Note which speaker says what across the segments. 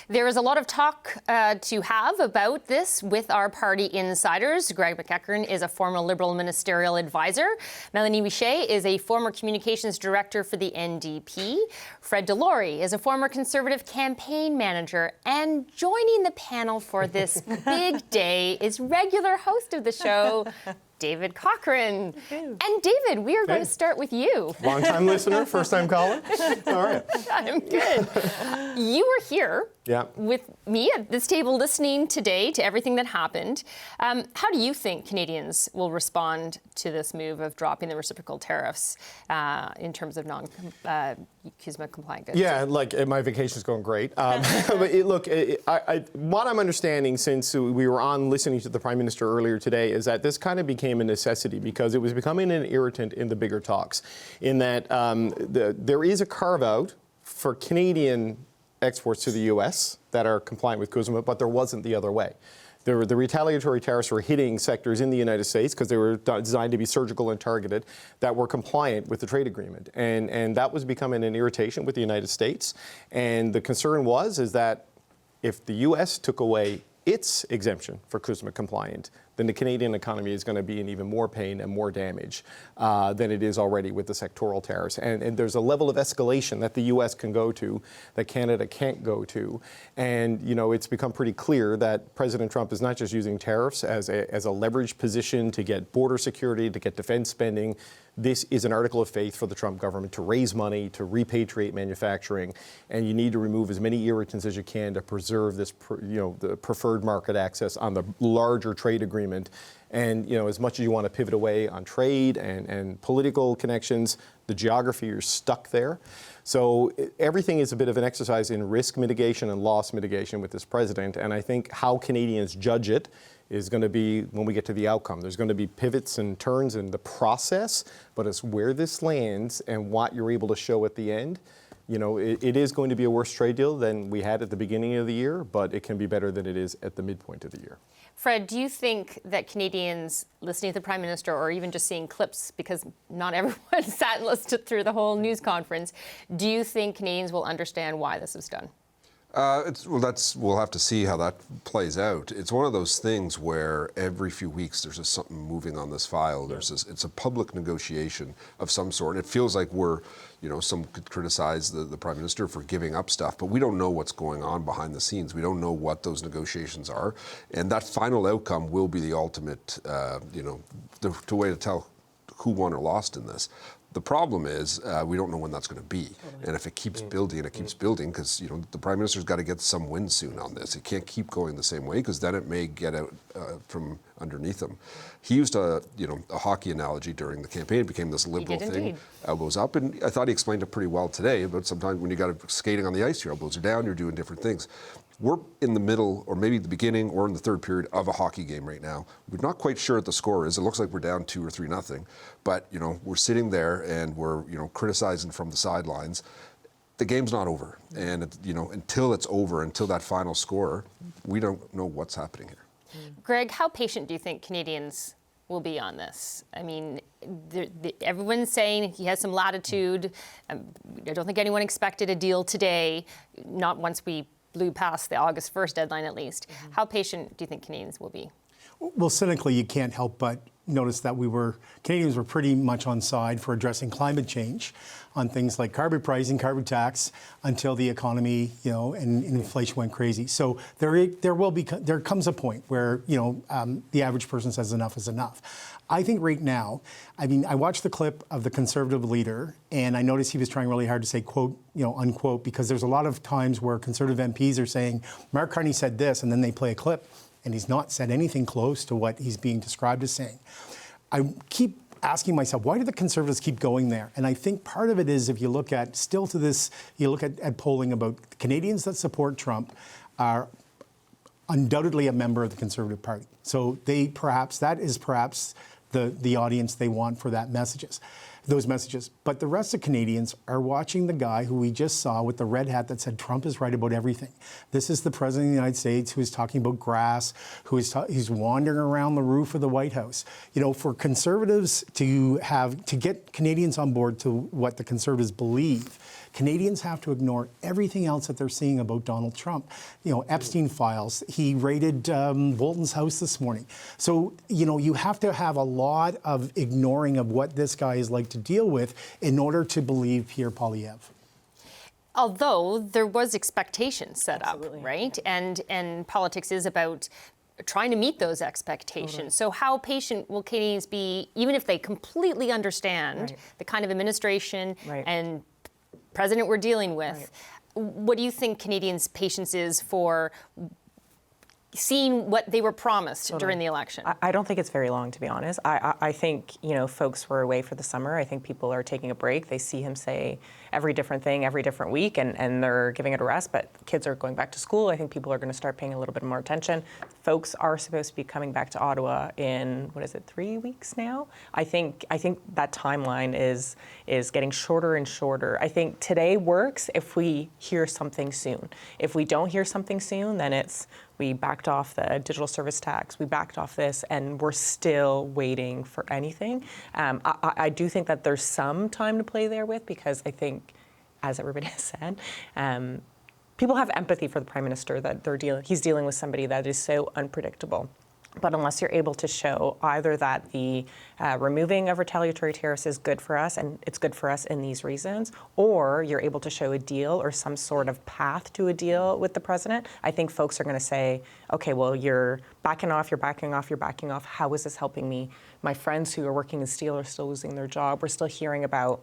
Speaker 1: There is a lot of talk to have about this with our party insiders. Greg McEachern is a former Liberal ministerial advisor. Melanie Richet is a former communications director for the NDP. Fred Delory is a former Conservative campaign manager. And joining the panel for this big day is regular host of the show, David Cochrane. And David, we are going to start with you.
Speaker 2: Long-time listener, first-time caller? All right.
Speaker 1: I'm good. You were here with me at this table listening today to everything that happened. How do you think Canadians will respond to this move of dropping the reciprocal tariffs in terms of CUSMA-compliant goods?
Speaker 2: Yeah, like my vacation's going great. But look, what I'm understanding since we were on listening to the Prime Minister earlier today is that this kind of became a necessity because it was becoming an irritant in the bigger talks, in that there is a carve-out for Canadian exports to the U.S. that are compliant with CUSMA, but there wasn't the other way. The retaliatory tariffs were hitting sectors in the United States because they were designed to be surgical and targeted that were compliant with the trade agreement. And that was becoming an irritation with the United States. And the concern is that if the U.S. took away its exemption for CUSMA compliant, then the Canadian economy is going to be in even more pain and more damage than it is already with the sectoral tariffs. And there's a level of escalation that the U.S. can go to that Canada can't go to. And, you know, it's become pretty clear that President Trump is not just using tariffs as a leverage position to get border security, to get defense spending. This is an article of faith for the Trump government to raise money, to repatriate manufacturing, and you need to remove as many irritants as you can to preserve this, the preferred market access on the larger trade agreement. And, you know, as much as you want to pivot away on trade and political connections, the geography, you're stuck there. So everything is a bit of an exercise in risk mitigation and loss mitigation with this president. And I think how Canadians judge it is going to be when we get to the outcome. There's going to be pivots and turns in the process, but it's where this lands and what you're able to show at the end. You know, it is going to be a worse trade deal than we had at the beginning of the year, but it can be better than it is at the midpoint of the year.
Speaker 1: Fred, do you think that Canadians listening to the Prime Minister or even just seeing clips, because not everyone sat and listened through the whole news conference, do you think Canadians will understand why this was done?
Speaker 3: We'll have to see how that plays out. It's one of those things where every few weeks there's just something moving on this file. It's a public negotiation of some sort. It feels like some could criticize the Prime Minister for giving up stuff, but we don't know what's going on behind the scenes. We don't know what those negotiations are, and that final outcome will be the ultimate, the way to tell who won or lost in this. The problem is we don't know when that's going to be. And if it keeps building, because the Prime Minister's got to get some win soon on this. It can't keep going the same way, because then it may get out from underneath him. He used a hockey analogy during the campaign. It became this liberal thing. Elbows up, and I thought he explained it pretty well today. But sometimes when you got skating on the ice, your elbows are down. You're doing different things. We're in the middle, or maybe the beginning, or in the third period of a hockey game right now. We're not quite sure what the score is. It looks like we're down 2 or 3-0, but we're sitting there and we're criticizing from the sidelines. The game's not over, and until it's over, until that final score, we don't know what's happening here.
Speaker 1: Greg, how patient do you think Canadians will be on this? I mean, everyone's saying he has some latitude. I don't think anyone expected a deal today, not once we blew past the August 1st deadline at least. How patient do you think Canadians will be?
Speaker 4: Well, cynically, you can't help but notice that Canadians were pretty much on side for addressing climate change on things like carbon pricing, carbon tax, until the economy, and inflation went crazy. So there comes a point where, the average person says enough is enough. I think right now, I watched the clip of the Conservative leader, and I noticed he was trying really hard to say, quote, unquote, because there's a lot of times where Conservative MPs are saying, Mark Carney said this, and then they play a clip, and he's not said anything close to what he's being described as saying. I keep asking myself, why do the Conservatives keep going there? And I think part of it is, if you look at, polling about Canadians that support Trump are undoubtedly a member of the Conservative Party. So that is perhaps the audience they want for those messages. But the rest of Canadians are watching the guy who we just saw with the red hat that said Trump is right about everything. This is the President of the United States who is talking about grass, he's wandering around the roof of the White House. For Conservatives to get Canadians on board to what the Conservatives believe, Canadians have to ignore everything else that they're seeing about Donald Trump. You know, Epstein files. He raided Bolton's house this morning. So, you know, you have to have a lot of ignoring of what this guy is like to deal with in order to believe Pierre Poilievre.
Speaker 1: Although there was expectation set
Speaker 5: Absolutely.
Speaker 1: up, right? And politics is about trying to meet those expectations.
Speaker 5: Totally.
Speaker 1: So how patient will Canadians be, even if they completely understand
Speaker 5: Right.
Speaker 1: the kind of administration
Speaker 5: Right.
Speaker 1: and president we're dealing with?
Speaker 5: Right.
Speaker 1: What do you think Canadians' patience is for seeing what they were promised during the election?
Speaker 5: I don't think it's very long, to be honest. I think, you know, folks were away for the summer. I think people are taking a break. They see him say every different thing every different week, and they're giving it a rest. But kids are going back to school. I think people are going to start paying a little bit more attention. Folks are supposed to be coming back to Ottawa in, 3 weeks now? I think that timeline is getting shorter and shorter. I think today works if we hear something soon. If we don't hear something soon, then it's we backed off the digital service tax, we backed off this, and we're still waiting for anything. I do think that there's some time to play there with, because I think, as everybody has said, people have empathy for the Prime Minister, that he's dealing with somebody that is so unpredictable. But unless you're able to show either that the removing of retaliatory tariffs is good for us, and it's good for us in these reasons, or you're able to show a deal or some sort of path to a deal with the president, I think folks are going to say, okay, well, you're backing off, you're backing off, you're backing off. How is this helping me? My friends who are working in steel are still losing their job. We're still hearing about,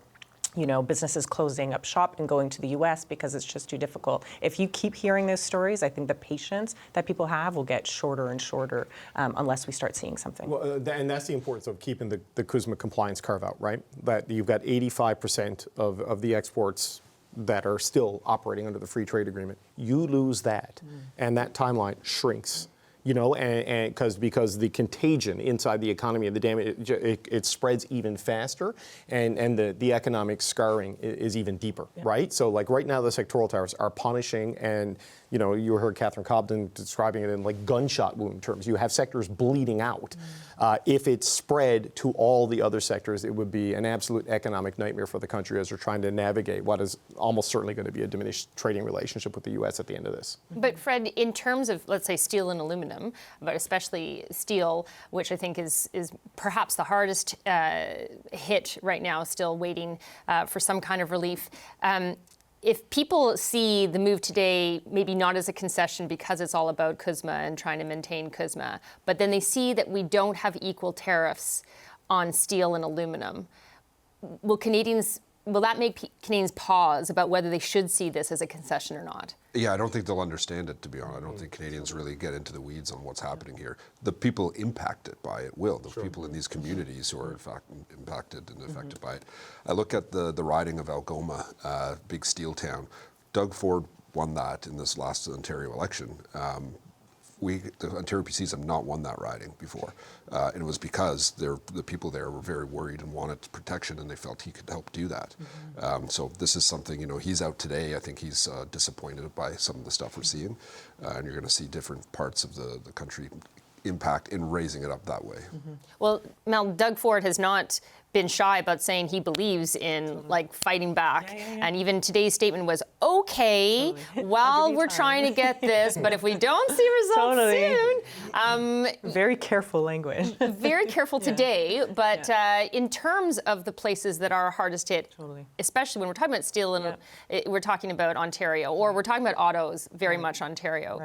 Speaker 5: you know, businesses closing up shop and going to the U.S. because it's just too difficult. If you keep hearing those stories, I think the patience that people have will get shorter and shorter unless we start seeing something.
Speaker 2: Well, and that's the importance of keeping the CUSMA compliance carve-out, right? That you've got 85% of the exports that are still operating under the free trade agreement. You lose that, and that timeline shrinks. You know, and because the contagion inside the economy of the damage, it spreads even faster, and the economic scarring is even deeper, right? So like right now, the sectoral tariffs are punishing, and you know, you heard Catherine Cobden describing it in like gunshot wound terms. You have sectors bleeding out. If it's spread to all the other sectors, it would be an absolute economic nightmare for the country as we're trying to navigate what is almost certainly going to be a diminished trading relationship with the U.S. at the end of this.
Speaker 1: But Fred, in terms of, let's say, steel and aluminum, but especially steel, which I think is perhaps the hardest hit right now, still waiting for some kind of relief. If people see the move today maybe not as a concession because it's all about CUSMA and trying to maintain CUSMA, but then they see that we don't have equal tariffs on steel and aluminum, will that make Canadians pause about whether they should see this as a concession or not?
Speaker 3: Yeah, I don't think they'll understand it, to be honest. I don't think Canadians really get into the weeds on what's happening here. The people impacted by it will. The people in these communities who are in fact impacted and affected by it. I look at the riding of Algoma, big steel town. Doug Ford won that in this last Ontario election. The Ontario PCs have not won that riding before. And it was because the people there were very worried and wanted protection, and they felt he could help do that. So this is something, you know, he's out today. I think he's disappointed by some of the stuff we're seeing. And you're going to see different parts of the country impact in raising it up that way.
Speaker 1: Well, Mel, Doug Ford has not been shy about saying he believes in like fighting back. And even today's statement was, okay, well, we're trying to get this, but if we don't see results soon.
Speaker 5: Very careful language.
Speaker 1: Very careful today, but in terms of the places that are hardest hit, especially when we're talking about steel and we're talking about Ontario, or we're talking about autos, very much Ontario.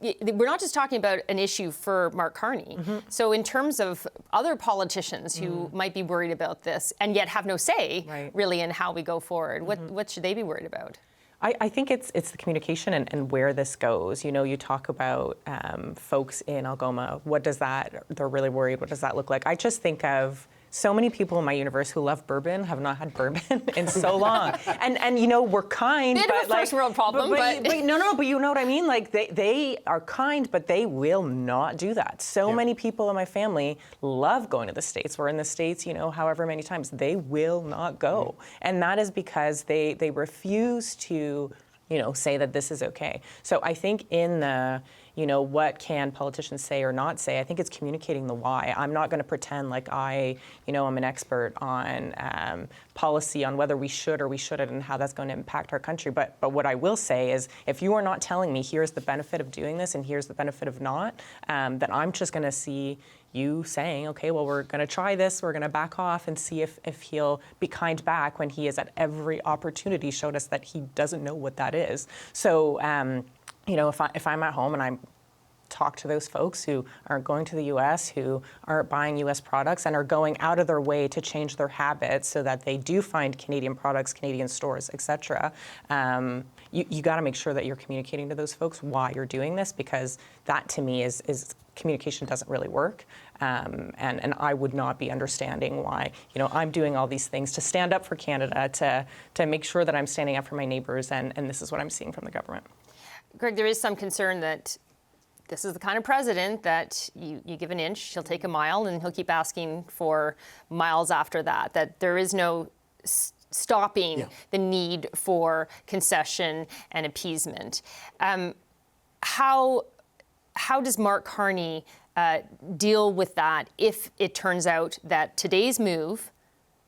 Speaker 1: We're not just talking about an issue for Mark Carney. So in terms of other politicians who might be worried about this and yet have no say really in how we go forward, what should they be worried about?
Speaker 5: I think it's the communication and where this goes. You know, you talk about folks in Algoma. They're really worried. What does that look like? I just think of so many people in my universe who love bourbon have not had bourbon in so long. And you know, we're kind.
Speaker 1: Bit of a first world problem, but
Speaker 5: no, but you know what I mean? Like they are kind, but they will not do that. So many people in my family love going to the States. We're in the States, you know, however many times. They will not go. And that is because they refuse to, you know, say that this is okay. So I think in the what can politicians say or not say. I think it's communicating the why. I'm not going to pretend like I'm an expert on policy on whether we should or we shouldn't and how that's going to impact our country. But what I will say is, if you are not telling me here's the benefit of doing this and here's the benefit of not, then I'm just going to see you saying, okay, well, we're going to try this, we're going to back off and see if he'll be kind back, when he has at every opportunity showed us that he doesn't know what that is. So, if I'm at home and I'm talk to those folks who are going to the U.S., who are buying U.S. products and are going out of their way to change their habits so that they do find Canadian products, Canadian stores, et cetera, you got to make sure that you're communicating to those folks why you're doing this, because that to me is communication doesn't really work. And I would not be understanding why, I'm doing all these things to stand up for Canada, to make sure that I'm standing up for my neighbors, and this is what I'm seeing from the government.
Speaker 1: Greg, there is some concern that this is the kind of president that you give an inch, he'll take a mile, and he'll keep asking for miles after that, that there is no stopping the need for concession and appeasement. How does Mark Carney deal with that if it turns out that today's move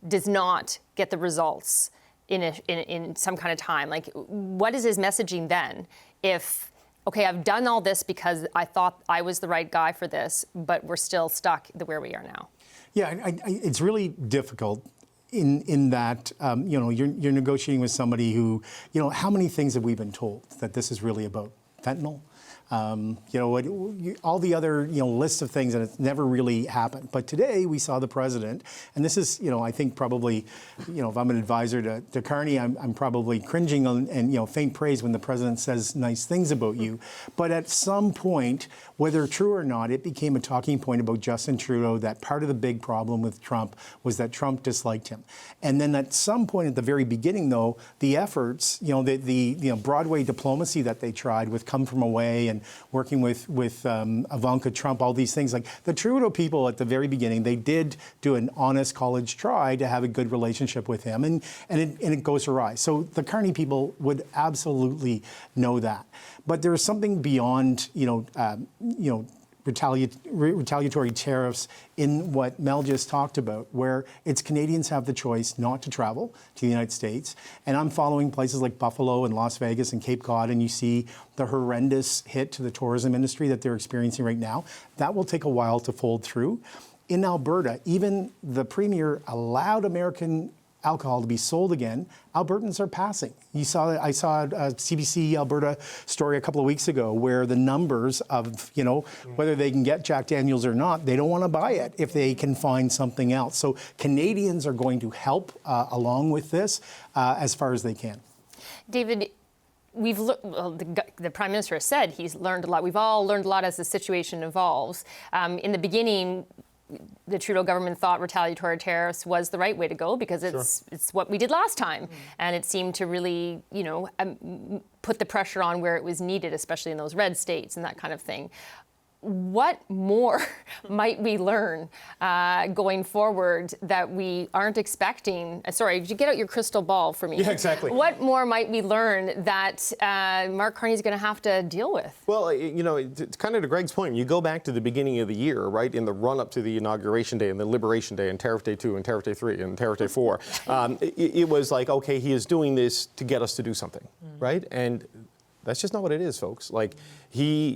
Speaker 1: does not get the results in some kind of time? Like, what is his messaging then if, okay, I've done all this because I thought I was the right guy for this, but we're still stuck where we are now? Yeah,
Speaker 4: it's really difficult in that, you're negotiating with somebody who, how many things have we been told that this is really about? Fentanyl? All the other, lists of things, and it's never really happened. But today we saw the president, and this is, I think probably, if I'm an advisor to Carney, I'm probably cringing and faint praise when the president says nice things about you. But at some point, whether true or not, it became a talking point about Justin Trudeau that part of the big problem with Trump was that Trump disliked him. And then at some point at the very beginning, though, the efforts, the Broadway diplomacy that they tried with Come From Away and working with Ivanka Trump, all these things, like the Trudeau people at the very beginning, they did do an honest college try to have a good relationship with him, and it goes awry. So the Carney people would absolutely know that. But there is something beyond, retaliatory tariffs in what Mel just talked about, where it's Canadians have the choice not to travel to the United States. And I'm following places like Buffalo and Las Vegas and Cape Cod, and you see the horrendous hit to the tourism industry that they're experiencing right now. That will take a while to fold through. In Alberta, even the Premier allowed American alcohol to be sold again. Albertans are passing. I saw a CBC Alberta story a couple of weeks ago where the numbers of, whether they can get Jack Daniels or not, they don't want to buy it if they can find something else. So Canadians are going to help along with this as far as they can.
Speaker 1: David, the Prime Minister has said he's learned a lot. We've all learned a lot as the situation evolves. In the beginning, the Trudeau government thought retaliatory tariffs was the right way to go because it's what we did last time. And it seemed to really, put the pressure on where it was needed, especially in those red states and that kind of thing. What more might we learn going forward that we aren't expecting? Sorry, did you get out your crystal ball for me?
Speaker 2: Yeah, exactly.
Speaker 1: What more might we learn that Mark Carney is going to have to deal with?
Speaker 2: Well, it's kind of to Greg's point. You go back to the beginning of the year, right, in the run-up to the Inauguration Day and the Liberation Day and Tariff Day 2 and Tariff Day 3 and Tariff Day 4. It was like, okay, he is doing this to get us to do something, right? And that's just not what it is, folks. Like, he,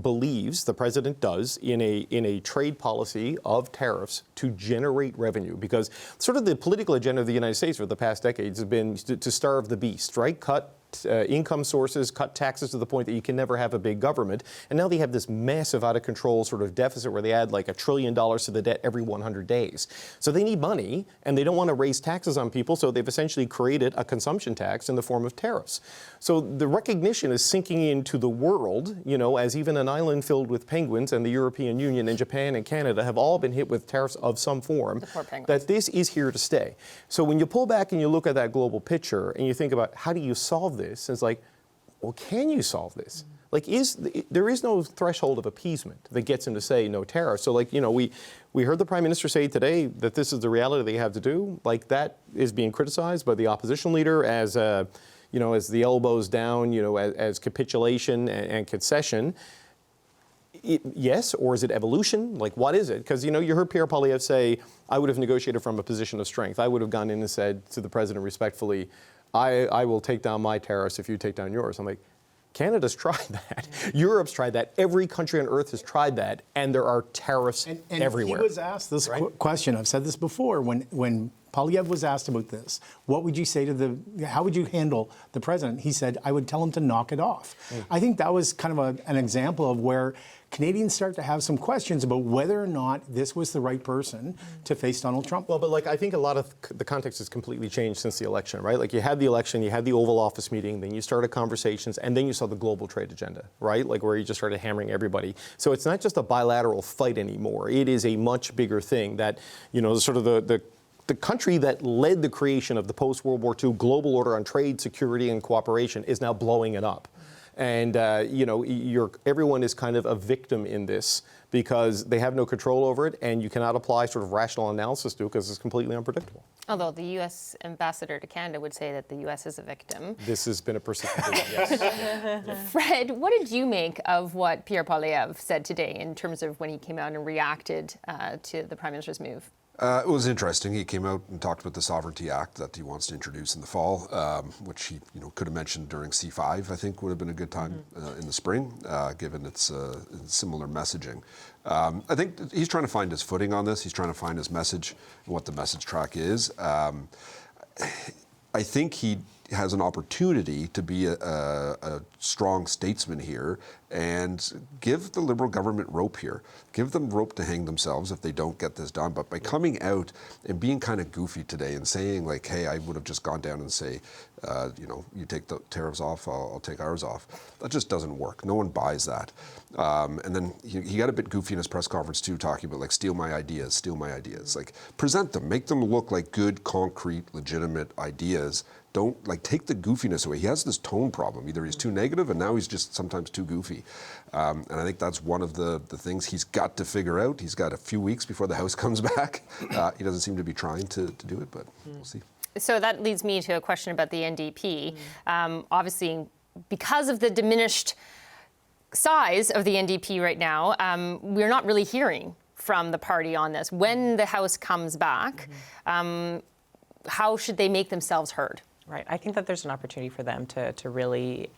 Speaker 2: believes, the president does, in a trade policy of tariffs to generate revenue, because sort of the political agenda of the United States for the past decades has been to starve the beast, right? Cut income sources, cut taxes to the point that you can never have a big government. And now they have this massive out of control sort of deficit where they add like $1 trillion to the debt every 100 days. So they need money and they don't want to raise taxes on people. So they've essentially created a consumption tax in the form of tariffs. So the recognition is sinking into the world, as even an island filled with penguins and the European Union and Japan and Canada have all been hit with tariffs of some form, that this is here to stay. So when you pull back and you look at that global picture and you think about how do you solve this, it's like, well, can you solve this? Like, there is no threshold of appeasement that gets him to say no tariffs. So, like, we heard the Prime Minister say today that this is the reality they have to do. Like, that is being criticized by the opposition leader as, as the elbows down, as capitulation and concession. yes, or is it evolution? Like, what is it? Because, you know, you heard Pierre Poilievre say, I would have negotiated from a position of strength. I would have gone in and said to the president respectfully, I will take down my tariffs if you take down yours. I'm like, Canada's tried that. Europe's tried that. Every country on earth has tried that, and there are tariffs everywhere.
Speaker 4: He was asked this question. I've said this before. When Poilievre was asked about this, what would you say to how would you handle the president? He said, I would tell him to knock it off. I think that was kind of an example of where Canadians start to have some questions about whether or not this was the right person to face Donald Trump.
Speaker 2: Well, but like, I think a lot of the context has completely changed since the election, right? Like, you had the election, you had the Oval Office meeting, then you started conversations, and then you saw the global trade agenda, right? Like, where you just started hammering everybody. So it's not just a bilateral fight anymore. It is a much bigger thing that, you know, sort of the country that led the creation of the post-World War II global order on trade, security, and cooperation is now blowing it up. And, you know, everyone is kind of a victim in this because they have no control over it, and you cannot apply sort of rational analysis to it because it's completely unpredictable.
Speaker 1: Although the U.S. ambassador to Canada would say that the U.S. is a victim.
Speaker 2: This has been a persistent yes.
Speaker 1: Fred, what did you make of what Pierre Poilievre said today in terms of when he came out and reacted to the Prime Minister's move?
Speaker 3: It was interesting. He came out and talked about the Sovereignty Act that he wants to introduce in the fall, which he, you know, could have mentioned during C5. I think would have been a good time in the spring, given its similar messaging. I think he's trying to find his footing on this. He's trying to find his message and what the message track is. I think he has an opportunity to be a strong statesman here and give the Liberal government rope here. Give them rope to hang themselves if they don't get this done. But by coming out and being kind of goofy today and saying like, hey, I would have just gone down and say, you know, you take the tariffs off, I'll take ours off. That just doesn't work. No one buys that. And then he got a bit goofy in his press conference too, talking about like, steal my ideas. Like, present them, make them look like good, concrete, legitimate ideas. Don't, like, take the goofiness away. He has this tone problem. Either he's too negative and now he's just sometimes too goofy. And I think that's one of the things he's got to figure out. He's got a few weeks before the House comes back. He doesn't seem to be trying to do it, but we'll see.
Speaker 1: So that leads me to a question about the NDP. Obviously, because of the diminished size of the NDP right now, we're not really hearing from the party on this. When the House comes back, how should they make themselves heard?
Speaker 5: Right. I think that there's an opportunity for them to really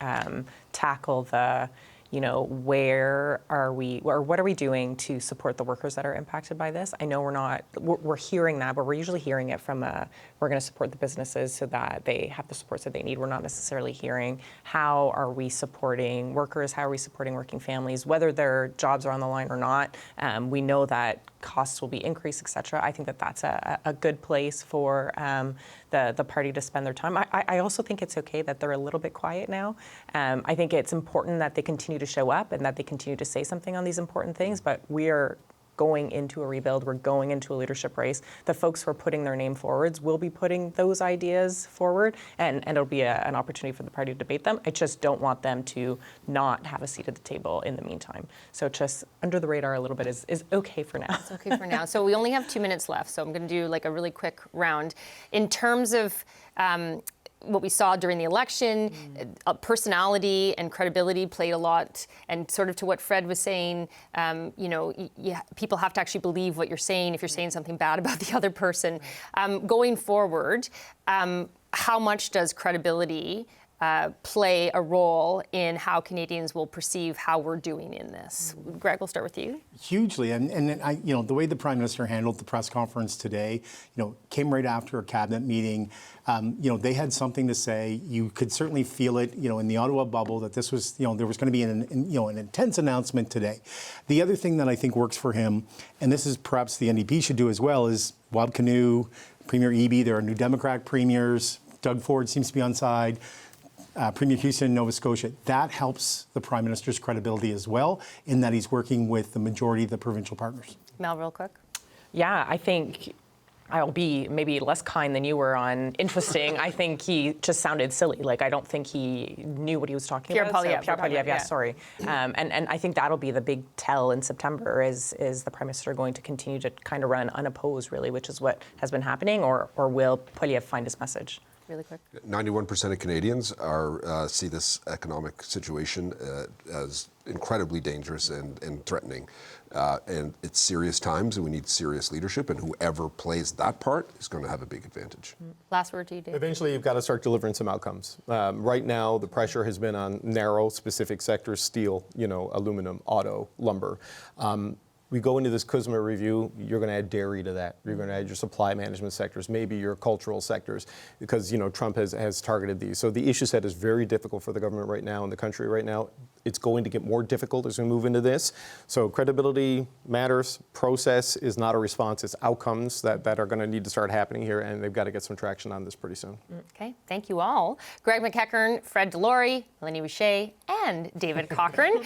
Speaker 5: tackle the, you know, where are we, or what are we doing to support the workers that are impacted by this? I know we're hearing that, but we're usually hearing it from we're going to support the businesses so that they have the supports that they need. We're not necessarily hearing how are we supporting workers, how are we supporting working families, whether their jobs are on the line or not. We know that costs will be increased, et cetera. I think that that's a good place for the party to spend their time. I also think it's okay that they're a little bit quiet now. I think it's important that they continue to show up and that they continue to say something on these important things, but we are going into a rebuild. We're going into a leadership race. The folks who are putting their name forwards will be putting those ideas forward, and it'll be an opportunity for the party to debate them. I just don't want them to not have a seat at the table in the meantime. So just under the radar a little bit is okay for now.
Speaker 1: It's okay for now. So we only have 2 minutes left, so I'm going to do like a really quick round. In terms of what we saw during the election, personality and credibility played a lot, and sort of to what Fred was saying, you know, people have to actually believe what you're saying if you're saying something bad about the other person. Going forward, how much does credibility play a role in how Canadians will perceive how we're doing in this? Greg, we'll start with you.
Speaker 4: Hugely, and I, you know, the way the Prime Minister handled the press conference today, you know, came right after a cabinet meeting. You know, they had something to say. You could certainly feel it, you know, in the Ottawa bubble that this was, you know, there was going to be an intense announcement today. The other thing that I think works for him, and this is perhaps the NDP should do as well, is Wab Kinew, Premier Eby. There are new Democrat premiers. Doug Ford seems to be on side. Premier Houston, Nova Scotia. That helps the Prime Minister's credibility as well, in that he's working with the majority of the provincial partners.
Speaker 1: Mel, real quick.
Speaker 5: Yeah, I think I'll be maybe less kind than you were on interesting. I think he just sounded silly. Like, I don't think he knew what he was talking about. Pierre Poilievre, yeah, sorry. And I think that'll be the big tell in September is the Prime Minister going to continue to kind of run unopposed, really, which is what has been happening, or will Poilievre find his message?
Speaker 1: really quick.
Speaker 3: 91% of Canadians are see this economic situation as incredibly dangerous and threatening. And it's serious times, and we need serious leadership, and whoever plays that part is going to have a big advantage.
Speaker 1: Last word to you, Dave.
Speaker 2: Eventually, you've got to start delivering some outcomes. Right now, the pressure has been on narrow, specific sectors: steel, aluminum, auto, lumber. We go into this CUSMA review, you're going to add dairy to that. You're going to add your supply management sectors, maybe your cultural sectors, because Trump has targeted these. So the issue set is very difficult for the government right now and the country right now. It's going to get more difficult as we move into this. So credibility matters. Process is not a response. It's outcomes that are going to need to start happening here, and they've got to get some traction on this pretty soon.
Speaker 1: Okay, thank you all. Greg McEachern, Fred Delory, Melanie Richer, and David Cochrane.